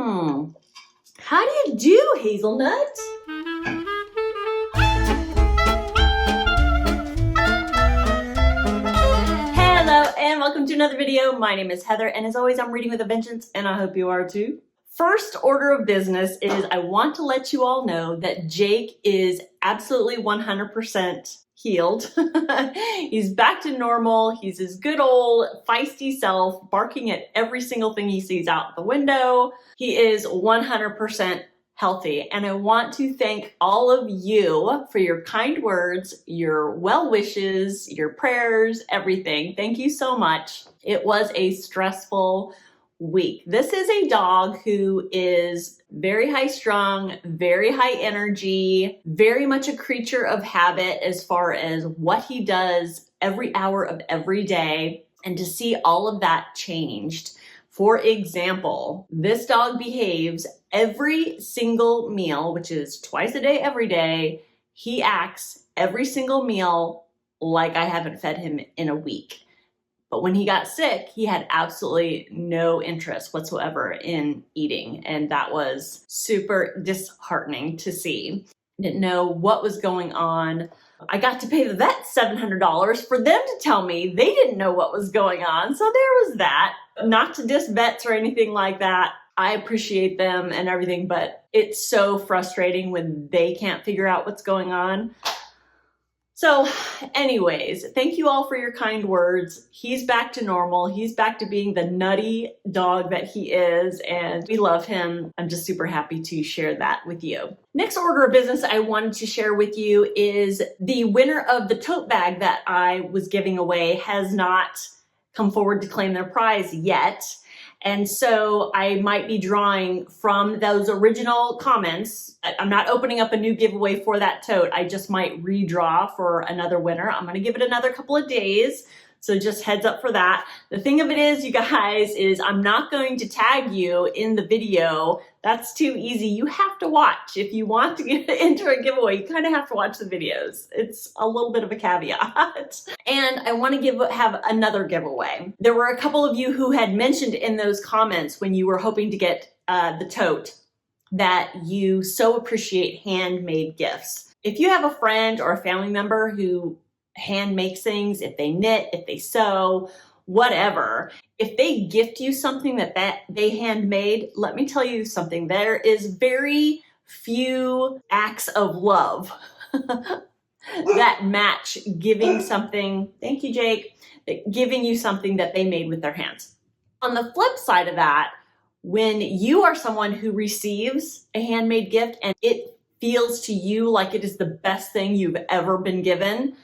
How do you do, Hazelnut? Hello and welcome to another video. My name is Heather and as always I'm reading with a vengeance and I hope you are too. First order of business is I want to let you all know that Jake is absolutely 100% healed. He's back to normal. He's his good old feisty self, barking at every single thing he sees out the window. He is 100% healthy. And I want to thank all of you for your kind words, your well wishes, your prayers, everything. Thank you so much. It was a stressful week. This is a dog who is very high strung, very high energy, very much a creature of habit as far as what he does every hour of every day. And to see all of that changed. For example, this dog behaves every single meal, which is twice a day, every day. He acts every single meal like I haven't fed him in a week. But when he got sick, he had absolutely no interest whatsoever in eating. And that was super disheartening to see. I didn't know what was going on. I got to pay the vet $700 for them to tell me they didn't know what was going on. So there was that. Not to diss vets or anything like that. I appreciate them and everything, but it's so frustrating when they can't figure out what's going on. So anyways, thank you all for your kind words. He's back to normal. He's back to being the nutty dog that he is, and we love him. I'm just super happy to share that with you. Next order of business I wanted to share with you is the winner of the tote bag that I was giving away has not come forward to claim their prize yet. And so I might be drawing from those original comments. I'm not opening up a new giveaway for that tote. I just might redraw for another winner. I'm going to give it another couple of days. So just heads up for that. The thing of it is, you guys, is I'm not going to tag you in the video. That's too easy. You have to watch. If you want to get into a giveaway, you kind of have to watch the videos. It's a little bit of a caveat. And I want to have another giveaway. There were a couple of you who had mentioned in those comments when you were hoping to get the tote that you so appreciate handmade gifts. If you have a friend or a family member who hand makes things, if they knit, if they sew, whatever, if they gift you something that they handmade, let me tell you something. There is very few acts of love that match giving something, thank you, Jake, giving you something that they made with their hands. On the flip side of that, when you are someone who receives a handmade gift and it feels to you like it is the best thing you've ever been given,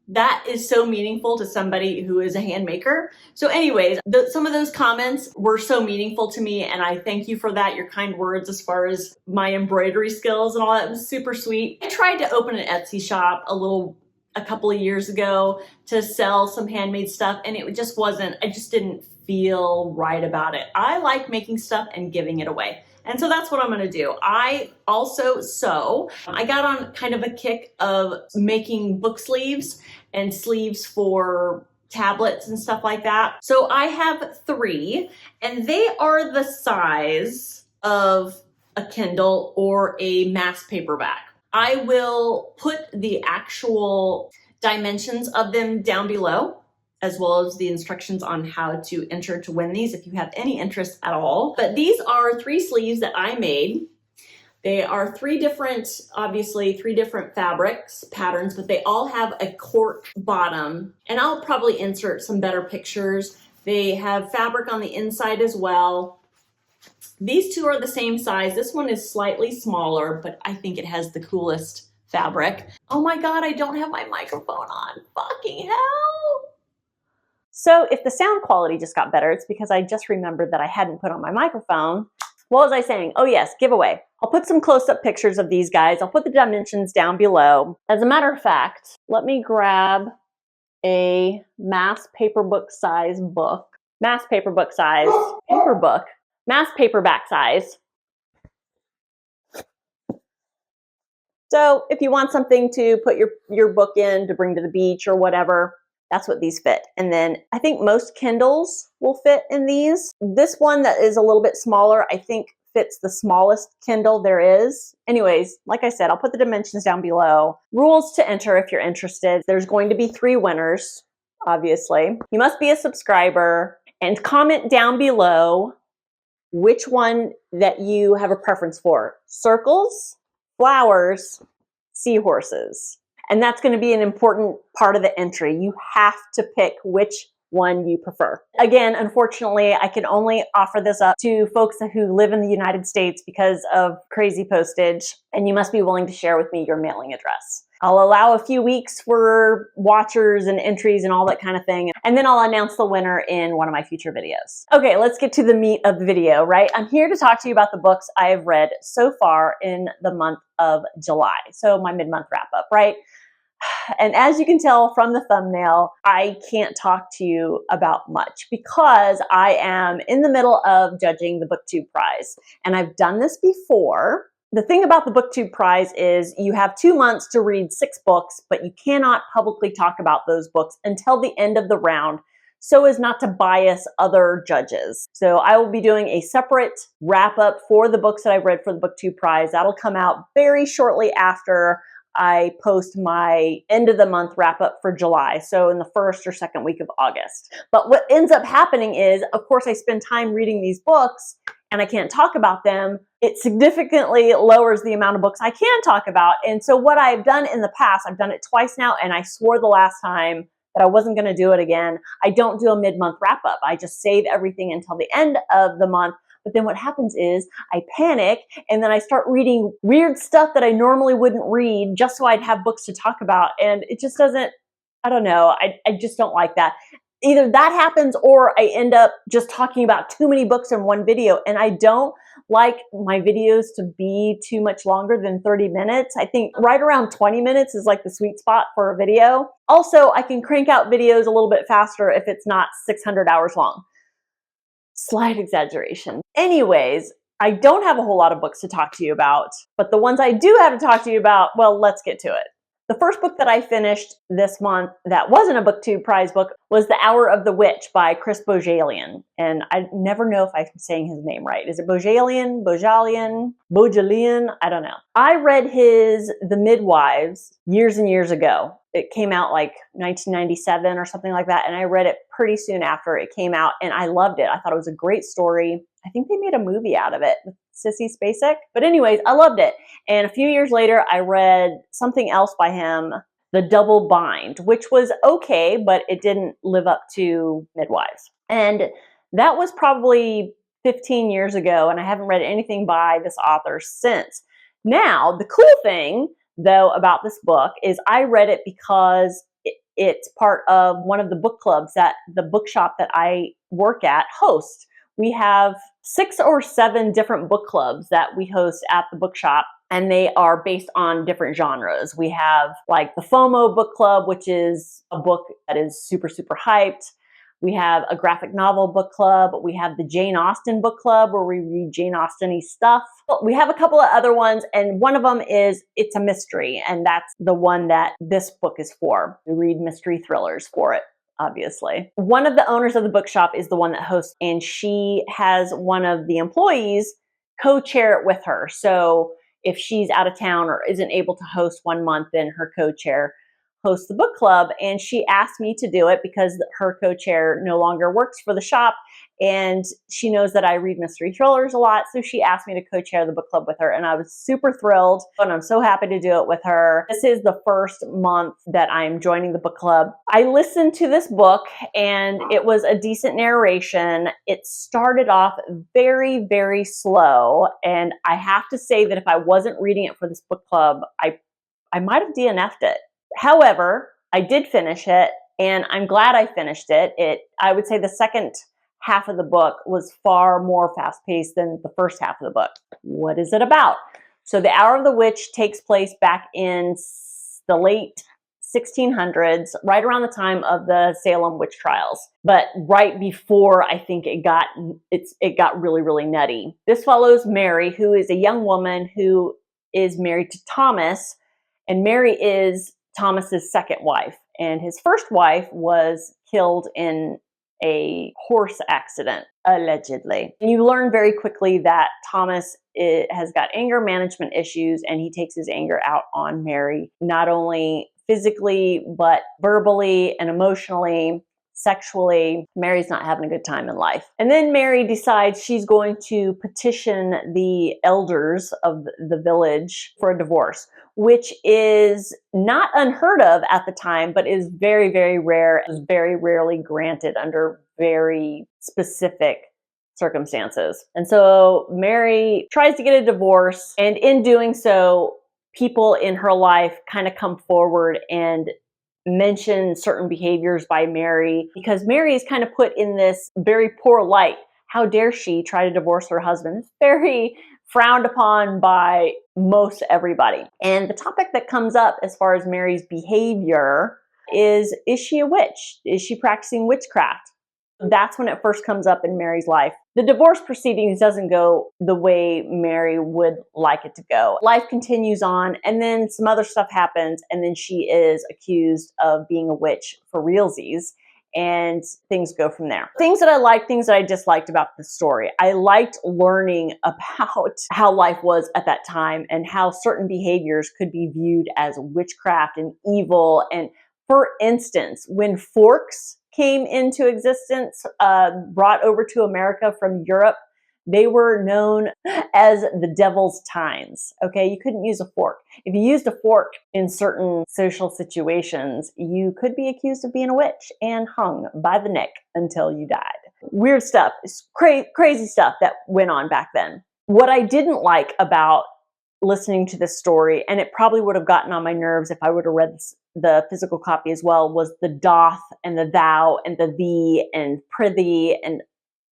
that is so meaningful to somebody who is a hand maker. So anyways, some of those comments were so meaningful to me and I thank you for that, your kind words as far as my embroidery skills and all that. It was super sweet. I tried to open an Etsy shop a couple of years ago to sell some handmade stuff and it just wasn't, I just didn't feel right about it. I like making stuff and giving it away. And so that's what I'm going to do. I also sew. I got on kind of a kick of making book sleeves and sleeves for tablets and stuff like that. So I have 3 and they are the size of a Kindle or a mass paperback. I will put the actual dimensions of them down below, as well as the instructions on how to enter to win these if you have any interest at all. But these are 3 sleeves that I made. They are 3 different fabrics, patterns, but they all have a cork bottom. And I'll probably insert some better pictures. They have fabric on the inside as well. These 2 are the same size. This one is slightly smaller, but I think it has the coolest fabric. Oh my God, I don't have my microphone on. Fucking hell. So if the sound quality just got better, it's because I just remembered that I hadn't put on my microphone. What was I saying? Oh yes, giveaway. I'll put some close-up pictures of these guys. I'll put the dimensions down below. As a matter of fact, let me grab a mass paperback size book. Mass paperback size paperbook. Mass paperback size. So if you want something to put your book in to bring to the beach or whatever, that's what these fit. And then I think most Kindles will fit in these. This one that is a little bit smaller, I think fits the smallest Kindle there is. Anyways, like I said, I'll put the dimensions down below. Rules to enter if you're interested. There's going to be 3 winners, obviously. You must be a subscriber, and comment down below which one that you have a preference for. Circles, flowers, seahorses. And that's going to be an important part of the entry. You have to pick which one you prefer. Again, unfortunately, I can only offer this up to folks who live in the United States because of crazy postage, and you must be willing to share with me your mailing address. I'll allow a few weeks for watchers and entries and all that kind of thing, and then I'll announce the winner in one of my future videos. Okay, let's get to the meat of the video, right? I'm here to talk to you about the books I have read so far in the month of July. So my mid-month wrap up, right? And as you can tell from the thumbnail, I can't talk to you about much because I am in the middle of judging the Booktube prize. And I've done this before. The thing about the Booktube prize is you have 2 months to read 6 books, but you cannot publicly talk about those books until the end of the round, so as not to bias other judges. So I will be doing a separate wrap up for the books that I've read for the Booktube prize. That'll come out very shortly after I post my end of the month wrap up for July, so in the 1st or 2nd week of August. But what ends up happening is, of course, I spend time reading these books and I can't talk about them. It significantly lowers the amount of books I can talk about. And so what I've done in the past, I've done it twice now, and I swore the last time that I wasn't going to do it again. I don't do a mid-month wrap up. I just save everything until the end of the month. But then what happens is I panic and then I start reading weird stuff that I normally wouldn't read just so I'd have books to talk about. And it just doesn't, I don't know, I just don't like that. Either that happens or I end up just talking about too many books in one video. And I don't like my videos to be too much longer than 30 minutes. I think right around 20 minutes is like the sweet spot for a video. Also, I can crank out videos a little bit faster if it's not 600 hours long. Slight exaggeration. Anyways, I don't have a whole lot of books to talk to you about, but the ones I do have to talk to you about, well, let's get to it. The first book that I finished this month that wasn't a Booktube prize book was The Hour of the Witch by Chris Bojalian. And I never know if I'm saying his name right. Is it Bojalian? Bojalian? I don't know. I read his The Midwives years and years ago. It came out like 1997 or something like that. And I read it pretty soon after it came out and I loved it. I thought it was a great story. I think they made a movie out of it with Sissy Spacek. But anyways, I loved it. And a few years later, I read something else by him, The Double Bind, which was okay, but it didn't live up to Midwives. And that was probably 15 years ago, and I haven't read anything by this author since. Now, the cool thing, though, about this book is I read it because it's part of one of the book clubs that the bookshop that I work at hosts. We have 6 or 7 different book clubs that we host at the bookshop, and they are based on different genres. We have like the FOMO book club, which is a book that is super, super hyped. We have a graphic novel book club. We have the Jane Austen book club where we read Jane Austen-y stuff. We have a couple of other ones, and one of them is It's a Mystery, and that's the one that this book is for. We read mystery thrillers for it, obviously. One of the owners of the bookshop is the one that hosts, and she has one of the employees co-chair it with her. So if she's out of town or isn't able to host one month, then her co-chair hosts the book club. And she asked me to do it because her co-chair no longer works for the shop, and she knows that I read mystery thrillers a lot. So she asked me to co-chair the book club with her, and I was super thrilled, and I'm so happy to do it with her. This is the first month that I'm joining the book club. I listened to this book, and it was a decent narration. It started off very, very slow, and I have to say that if I wasn't reading it for this book club, I might have DNF'd it. However, I did finish it, and I'm glad I finished it. I would say the second half of the book was far more fast-paced than the first half of the book. What is it about? So The Hour of the Witch takes place back in the late 1600s, right around the time of the Salem witch trials, but right before I think it got really, really nutty. This follows Mary, who is a young woman who is married to Thomas, and Mary is Thomas's second wife, and his first wife was killed in a horse accident. allegedly. And you learn very quickly that Thomas has got anger management issues, and he takes his anger out on Mary, not only physically, but verbally and emotionally, sexually. Mary's not having a good time in life. And then Mary decides she's going to petition the elders of the village for a divorce, which is not unheard of at the time, but is very, very rare, is very rarely granted under very specific circumstances. And so Mary tries to get a divorce, and in doing so, people in her life kind of come forward and mention certain behaviors by Mary, because Mary is kind of put in this very poor light. How dare she try to divorce her husband? It's very frowned upon by most everybody. And the topic that comes up as far as Mary's behavior is she a witch? Is she practicing witchcraft? That's when it first comes up in Mary's life. The divorce proceedings doesn't go the way Mary would like it to go. Life continues on, and then some other stuff happens, and then she is accused of being a witch for realsies, and things go from there. Things that I liked, things that I disliked about the story. I liked learning about how life was at that time and how certain behaviors could be viewed as witchcraft and evil. And for instance, when forks came into existence, brought over to America from Europe, they were known as the devil's tines. Okay, you couldn't use a fork. If you used a fork in certain social situations, you could be accused of being a witch and hung by the neck until you died. Weird stuff, crazy stuff that went on back then. What I didn't like about listening to this story, and it probably would have gotten on my nerves if I would have read the physical copy as well, was the doth and the thou and the thee and prithee, and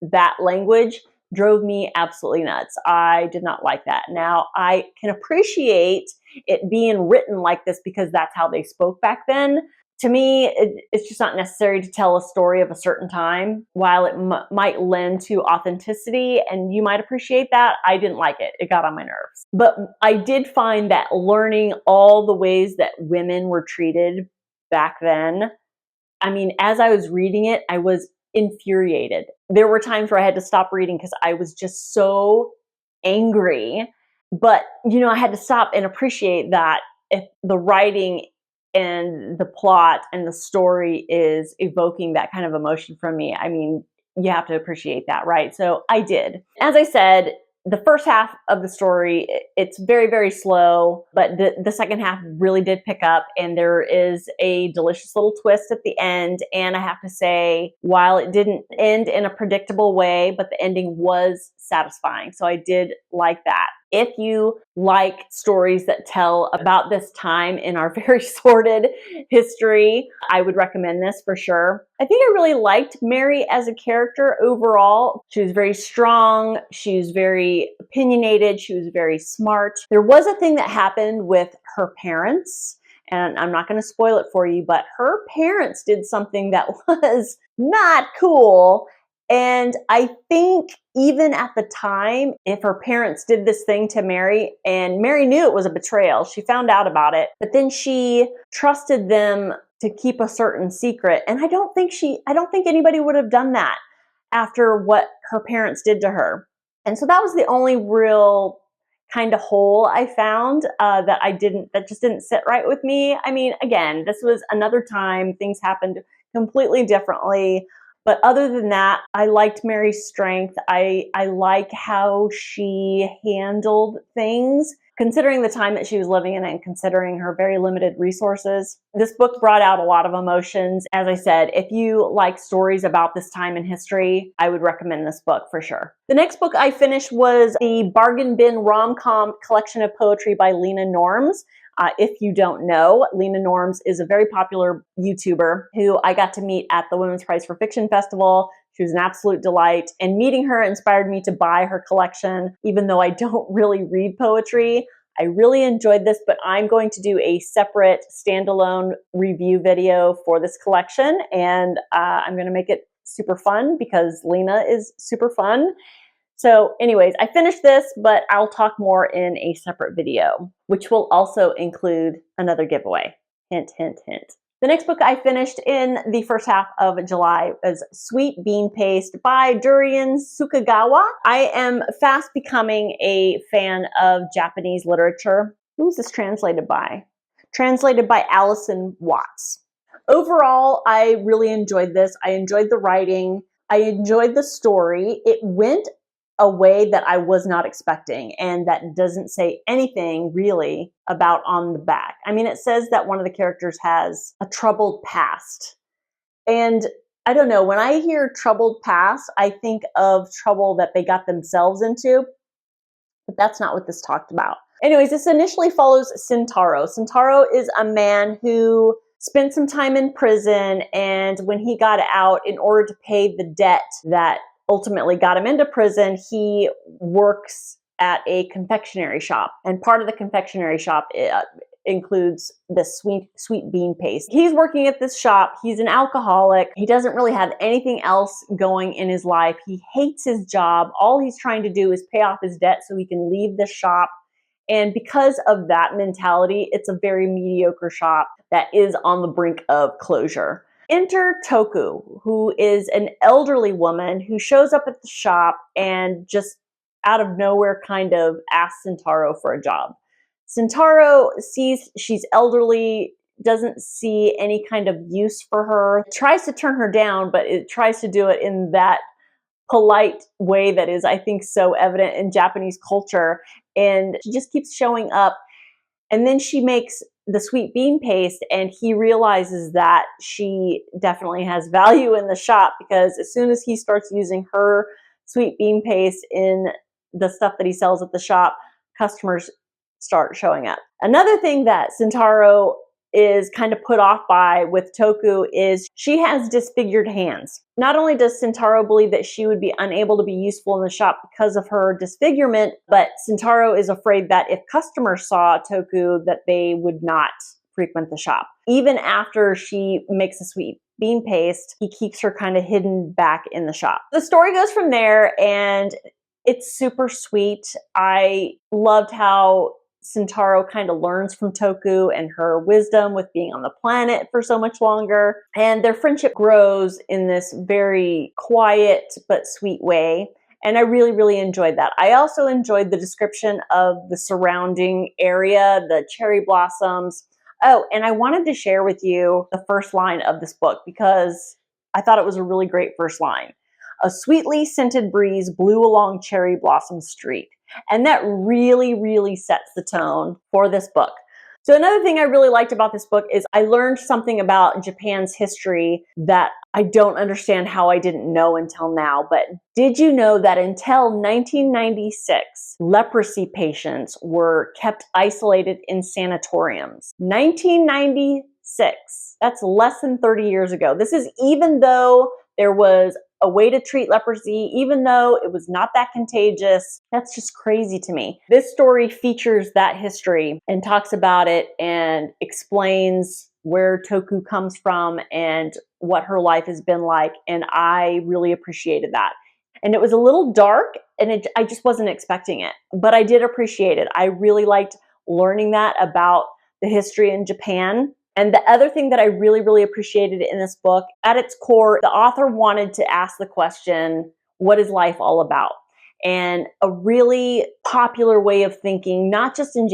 that language drove me absolutely nuts. I did not like that. Now, I can appreciate it being written like this because that's how they spoke back then. To me, it's just not necessary to tell a story of a certain time. While it might lend to authenticity, and you might appreciate that, I didn't like it. It got on my nerves. But I did find that learning all the ways that women were treated back then, I mean, as I was reading it, I was infuriated. There were times where I had to stop reading because I was just so angry. But, I had to stop and appreciate that if the writing and the plot and the story is evoking that kind of emotion from me, I mean, you have to appreciate that, right? So I did. As I said, the first half of the story, it's very, very slow, but the second half really did pick up, and there is a delicious little twist at the end. And I have to say, while it didn't end in a predictable way, but the ending was satisfying. So I did like that. If you like stories that tell about this time in our very sordid history, I would recommend this for sure. I think I really liked Mary as a character overall. She was very strong. She was very opinionated. She was very smart. There was a thing that happened with her parents, and I'm not going to spoil it for you, but her parents did something that was not cool. And I think even at the time, if her parents did this thing to Mary, and Mary knew it was a betrayal, she found out about it, but then she trusted them to keep a certain secret. And I don't think anybody would have done that after what her parents did to her. And so that was the only real kind of hole I found that just didn't sit right with me. I mean, again, this was another time, things happened completely differently. But other than that, I liked Mary's strength. I like how she handled things, considering the time that she was living in and considering her very limited resources. This book brought out a lot of emotions. As I said, if you like stories about this time in history, I would recommend this book for sure. The next book I finished was the Bargain Bin Rom Com collection of poetry by Lena Norms. If you don't know, Lena Norms is a very popular YouTuber who I got to meet at the Women's Prize for Fiction Festival. She was an absolute delight, and meeting her inspired me to buy her collection. Even though I don't really read poetry, I really enjoyed this, but I'm going to do a separate standalone review video for this collection, and I'm going to make it super fun because Lena is super fun. So anyways, I finished this, but I'll talk more in a separate video, which will also include another giveaway. Hint, hint, hint. The next book I finished in the first half of July was Sweet Bean Paste by Durian Sukagawa. I am fast becoming a fan of Japanese literature. Who's this translated by? Translated by Allison Watts. Overall, I really enjoyed this. I enjoyed the writing. I enjoyed the story. It went a way that I was not expecting, and that doesn't say anything really about on the back. I mean, it says that one of the characters has a troubled past. And I don't know, when I hear troubled past, I think of trouble that they got themselves into, but that's not what this talked about. Anyways, this initially follows Sentaro. Sentaro is a man who spent some time in prison, and when he got out, in order to pay the debt that ultimately got him into prison, he works at a confectionery shop. And part of the confectionery shop includes the sweet bean paste. He's working at this shop. He's an alcoholic. He doesn't really have anything else going in his life. He hates his job. All he's trying to do is pay off his debt so he can leave the shop. And because of that mentality, it's a very mediocre shop that is on the brink of closure. Enter Toku, who is an elderly woman who shows up at the shop and just out of nowhere kind of asks Sentaro for a job. Sentaro sees she's elderly, doesn't see any kind of use for her, tries to turn her down, but it tries to do it in that polite way that is, I think, so evident in Japanese culture. And she just keeps showing up. And then she makes the sweet bean paste, and he realizes that she definitely has value in the shop, because as soon as he starts using her sweet bean paste in the stuff that he sells at the shop, customers start showing up. Another thing that Sentaro is kind of put off by with Toku is she has disfigured hands. Not only does Sentaro believe that she would be unable to be useful in the shop because of her disfigurement, but Sentaro is afraid that if customers saw Toku, that they would not frequent the shop. Even after she makes a sweet bean paste, he keeps her kind of hidden back in the shop. The story goes from there, and it's super sweet. I loved how Sentaro kind of learns from Toku and her wisdom with being on the planet for so much longer. And their friendship grows in this very quiet but sweet way. And I really, really enjoyed that. I also enjoyed the description of the surrounding area, the cherry blossoms. Oh, and I wanted to share with you the first line of this book because I thought it was a really great first line. A sweetly scented breeze blew along Cherry Blossom Street. And that really, really sets the tone for this book. So another thing I really liked about this book is I learned something about Japan's history that I don't understand how I didn't know until now. But did you know that until 1996, leprosy patients were kept isolated in sanatoriums? 1996. That's less than 30 years ago. This is even though there was a way to treat leprosy, even though it was not that contagious. That's just crazy to me. This story features that history and talks about it and explains where Toku comes from and what her life has been like. And I really appreciated that. And it was a little dark, and I just wasn't expecting it, but I did appreciate it. I really liked learning that about the history in Japan. And the other thing that I really, really appreciated in this book, at its core, the author wanted to ask the question, what is life all about? And a really popular way of thinking, not just in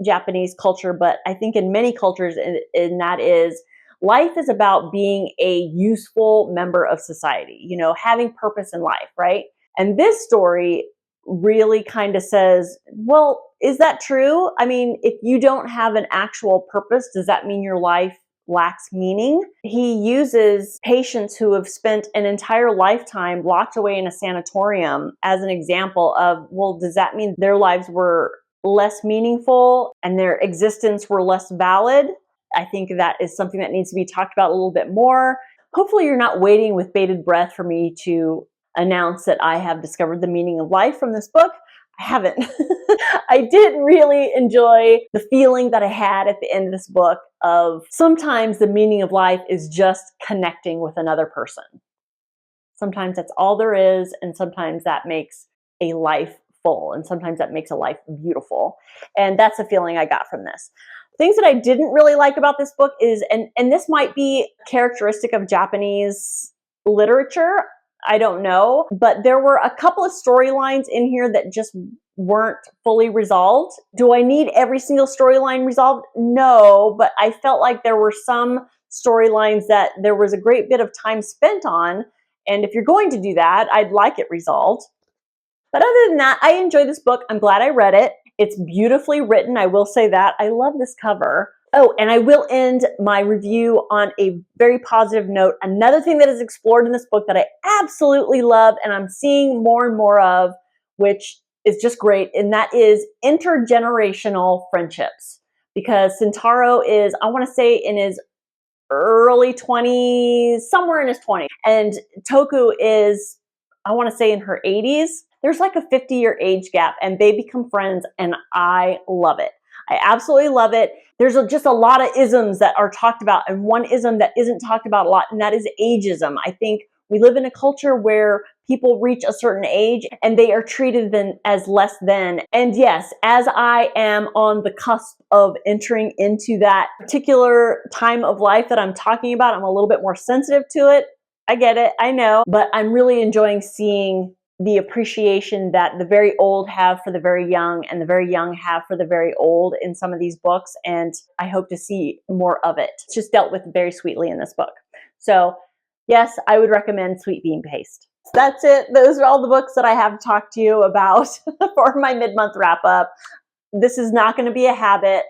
Japanese culture, but I think in many cultures, and that is, life is about being a useful member of society, you know, having purpose in life, right? And this story really kind of says, well, is that true? I mean, if you don't have an actual purpose, does that mean your life lacks meaning? He uses patients who have spent an entire lifetime locked away in a sanatorium as an example of, well, does that mean their lives were less meaningful and their existence were less valid? I think that is something that needs to be talked about a little bit more. Hopefully you're not waiting with bated breath for me to announce that I have discovered the meaning of life from this book. I haven't. I did really enjoy the feeling that I had at the end of this book of sometimes the meaning of life is just connecting with another person. Sometimes that's all there is, and sometimes that makes a life full, and sometimes that makes a life beautiful. And that's the feeling I got from this. Things that I didn't really like about this book is, and this might be characteristic of Japanese literature, I don't know, but there were a couple of storylines in here that just weren't fully resolved. Do I need every single storyline resolved? No, but I felt like there were some storylines that there was a great bit of time spent on, and if you're going to do that, I'd like it resolved. But other than that, I enjoyed this book. I'm glad I read it. It's beautifully written, I will say that. I love this cover. Oh, and I will end my review on a very positive note. Another thing that is explored in this book that I absolutely love and I'm seeing more and more of, which is just great, and that is intergenerational friendships. Because Sentaro is, I want to say, in his early 20s, somewhere in his 20s. And Toku is, I want to say, in her 80s. There's like a 50-year age gap, and they become friends, and I love it. I absolutely love it. There's just a lot of isms that are talked about, and one ism that isn't talked about a lot, and that is ageism. I think we live in a culture where people reach a certain age and they are treated then as less than. And yes, as I am on the cusp of entering into that particular time of life that I'm talking about, I'm a little bit more sensitive to it. I get it, I know, but I'm really enjoying seeing the appreciation that the very old have for the very young and the very young have for the very old in some of these books, and I hope to see more of it. It's just dealt with very sweetly in this book. So yes, I would recommend Sweet Bean Paste. So that's it. Those are all the books that I have to talk to you about for my mid-month wrap-up. This is not going to be a habit.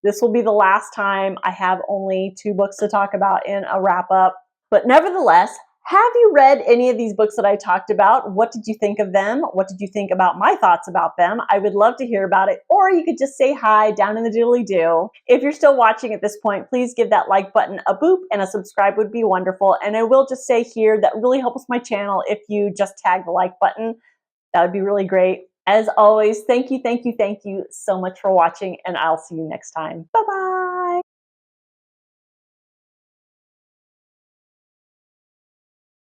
This will be the last time I have only 2 books to talk about in a wrap-up. But nevertheless, have you read any of these books that I talked about? What did you think of them? What did you think about my thoughts about them? I would love to hear about it. Or you could just say hi down in the doodly-doo. If you're still watching at this point, please give that like button a boop, and a subscribe would be wonderful. And I will just say here that really helps my channel if you just tag the like button. That would be really great. As always, thank you so much for watching, and I'll see you next time. Bye-bye.